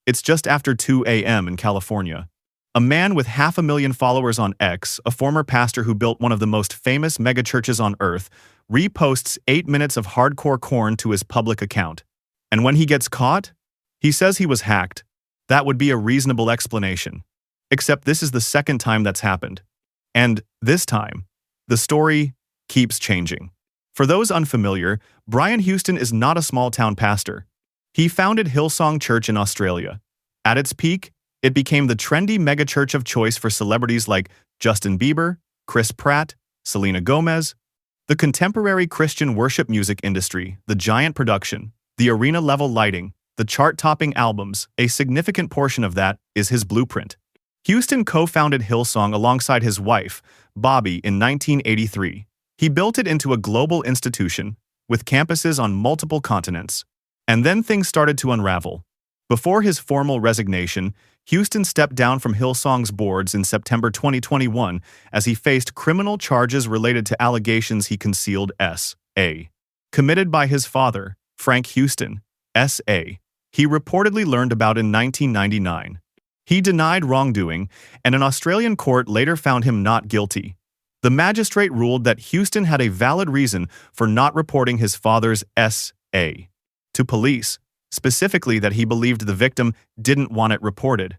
It's just after 2 a.m. in California. A man with 500,000 followers on X, a former pastor who built one of the most famous megachurches on earth, reposts 8 minutes of hardcore corn to his public account. And when he gets caught, he says he was hacked. That would be a reasonable explanation. Except this is the second time that's happened. And this time, the story keeps changing. For those unfamiliar, Brian Houston is not a small-town pastor. He founded Hillsong Church in Australia. At its peak, it became the trendy megachurch of choice for celebrities like Justin Bieber, Chris Pratt, Selena Gomez. The contemporary Christian worship music industry, the giant production, the arena-level lighting, the chart-topping albums, a significant portion of that is his blueprint. Houston co-founded Hillsong alongside his wife, Bobby, in 1983. He built it into a global institution, with campuses on multiple continents. And then things started to unravel. Before his formal resignation, Houston stepped down from Hillsong's boards in September 2021 as he faced criminal charges related to allegations he concealed S.A. committed by his father, Frank Houston, S.A. he reportedly learned about in 1999. He denied wrongdoing, and an Australian court later found him not guilty. The magistrate ruled that Houston had a valid reason for not reporting his father's S.A. to police, specifically that he believed the victim didn't want it reported.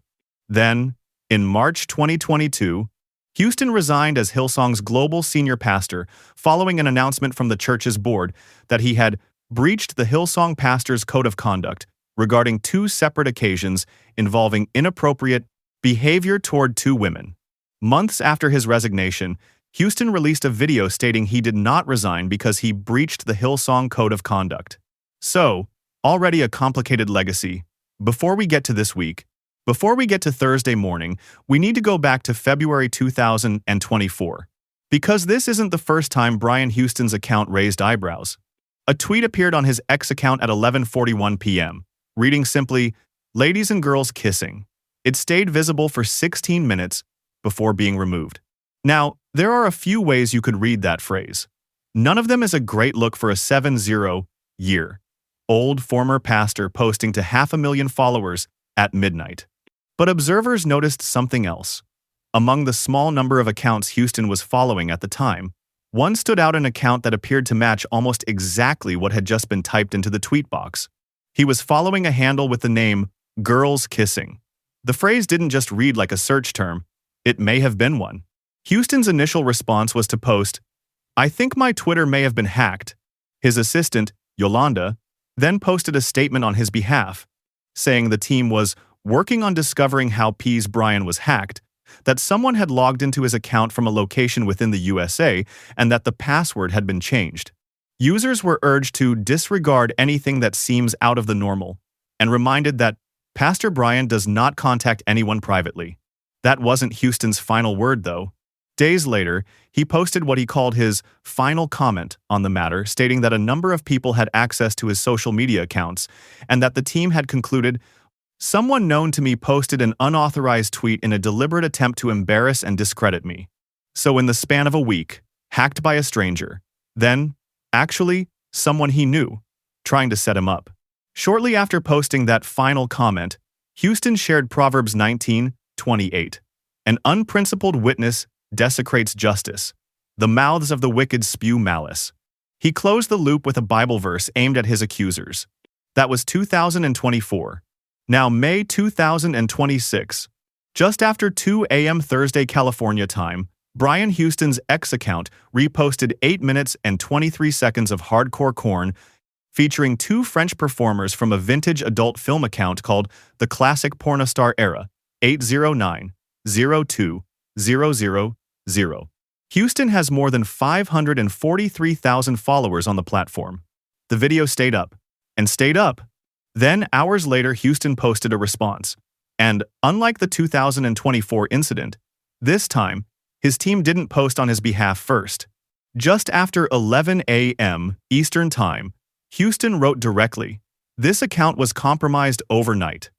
Then, in March 2022, Houston resigned as Hillsong's global senior pastor following an announcement from the church's board that he had breached the Hillsong pastor's code of conduct regarding 2 separate occasions involving inappropriate behavior toward 2 women. Months after his resignation, Houston released a video stating he did not resign because he breached the Hillsong code of conduct. So, already a complicated legacy. Before we get to this week, before we get to Thursday morning, we need to go back to February 2024. Because this isn't the first time Brian Houston's account raised eyebrows. A tweet appeared on his X account at 11:41 p.m., reading simply, "Ladies and girls kissing." It stayed visible for 16 minutes before being removed. Now, there are a few ways you could read that phrase. None of them is a great look for a 70-year-old former pastor posting to 500,000 followers at midnight. But observers noticed something else. Among the small number of accounts Houston was following at the time, one stood out, an account that appeared to match almost exactly what had just been typed into the tweet box. He was following a handle with the name "Girls Kissing." The phrase didn't just read like a search term, it may have been one. Houston's initial response was to post, "I think my Twitter may have been hacked." His assistant, Yolanda, then posted a statement on his behalf, saying the team was working on discovering how Brian was hacked, that someone had logged into his account from a location within the USA, and that the password had been changed. Users were urged to disregard anything that seems out of the normal, and reminded that Pastor Brian does not contact anyone privately. That wasn't Houston's final word, though. Days later, he posted what he called his final comment on the matter, stating that a number of people had access to his social media accounts, and that the team had concluded, "Someone known to me posted an unauthorized tweet in a deliberate attempt to embarrass and discredit me." So in the span of a week, hacked by a stranger. Then, actually, someone he knew, trying to set him up. Shortly after posting that final comment, Houston shared Proverbs 19:28. "An unprincipled witness desecrates justice. The mouths of the wicked spew malice." He closed the loop with a Bible verse aimed at his accusers. That was 2024. Now May 2026. Just after 2 a.m. Thursday California time, Brian Houston's X account reposted 8 minutes and 23 seconds of hardcore corn featuring 2 French performers from a vintage adult film account called The Classic Pornostar Era, 809-02-000. Houston has more than 543,000 followers on the platform. The video stayed up, and stayed up. Then, hours later, Houston posted a response. And, unlike the 2024 incident, this time, his team didn't post on his behalf first. Just after 11 a.m. Eastern Time, Houston wrote directly, "This account was compromised overnight.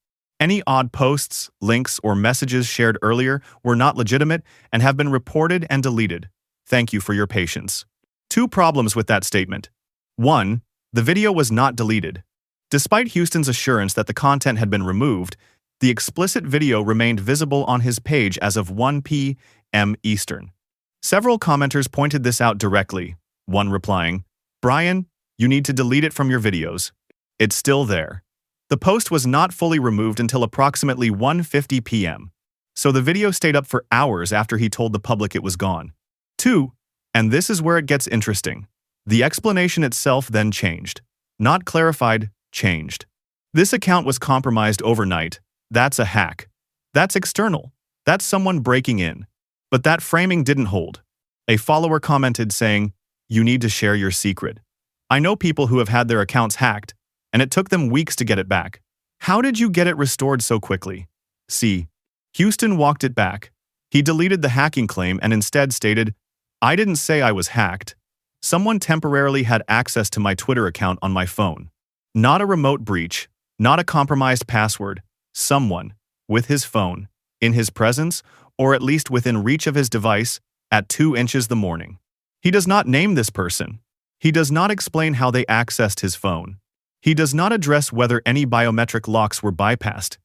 Any odd posts, links, or messages shared earlier were not legitimate and have been reported and deleted. Thank you for your patience." 2 problems with that statement. 1. The video was not deleted. Despite Houston's assurance that the content had been removed, The explicit video remained visible on his page as of 1 p.m. Eastern. Several commenters pointed this out directly, one replying, "Brian, you need to delete it from your videos. It's still there." The post was not fully removed until approximately 1:50 p.m., so the video stayed up for hours after he told the public it was gone. 2. And this is where it gets interesting. The explanation itself then changed. Not clarified, changed. This account was compromised overnight. That's a hack. That's external. That's someone breaking in. But that framing didn't hold. A follower commented saying, "You need to share your secret. I know people who have had their accounts hacked, and it took them weeks to get it back. How did you get it restored so quickly?" See, Houston walked it back. He deleted the hacking claim and instead stated, "I didn't say I was hacked. Someone temporarily had access to my Twitter account on my phone. Not a remote breach, not a compromised password. Someone, with his phone, in his presence, or at least within reach of his device, at 2 inches the morning." He does not name this person. He does not explain how they accessed his phone. He does not address whether any biometric locks were bypassed.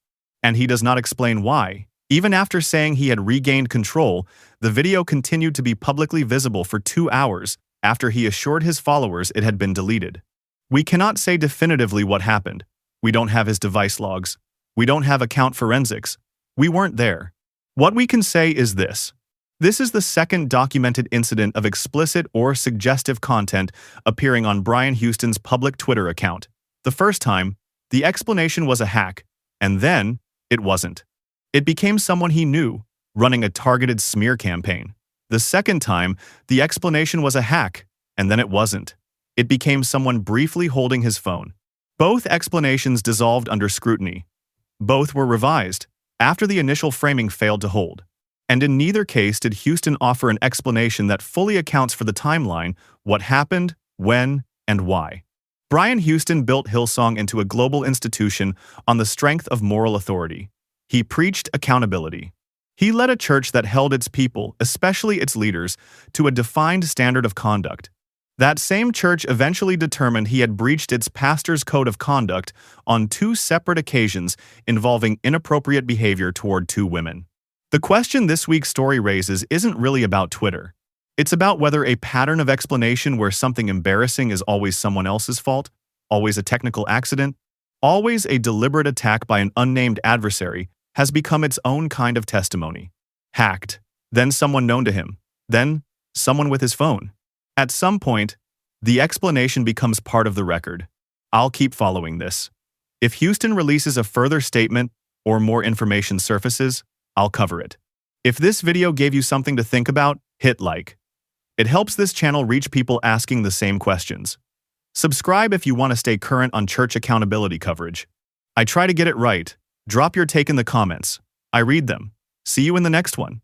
And he does not explain why. Even after saying he had regained control, the video continued to be publicly visible for 2 hours after he assured his followers it had been deleted. We cannot say definitively what happened. We don't have his device logs. We don't have account forensics. We weren't there. What we can say is this. This is the second documented incident of explicit or suggestive content appearing on Brian Houston's public Twitter account. The first time, the explanation was a hack, and then it wasn't. It became someone he knew, running a targeted smear campaign. The second time, the explanation was a hack, and then it wasn't. It became someone briefly holding his phone. Both explanations dissolved under scrutiny. Both were revised, after the initial framing failed to hold. And in neither case did Houston offer an explanation that fully accounts for the timeline, what happened, when, and why. Brian Houston built Hillsong into a global institution on the strength of moral authority. He preached accountability. He led a church that held its people, especially its leaders, to a defined standard of conduct. That same church eventually determined he had breached its pastor's code of conduct on 2 separate occasions involving inappropriate behavior toward 2 women. The question this week's story raises isn't really about Twitter. It's about whether a pattern of explanation where something embarrassing is always someone else's fault, always a technical accident, always a deliberate attack by an unnamed adversary, has become its own kind of testimony. Hacked, then someone known to him, then someone with his phone. At some point, the explanation becomes part of the record. I'll keep following this. If Houston releases a further statement or more information surfaces, I'll cover it. If this video gave you something to think about, hit like. It helps this channel reach people asking the same questions. Subscribe if you want to stay current on church accountability coverage. I try to get it right. Drop your take in the comments. I read them. See you in the next one.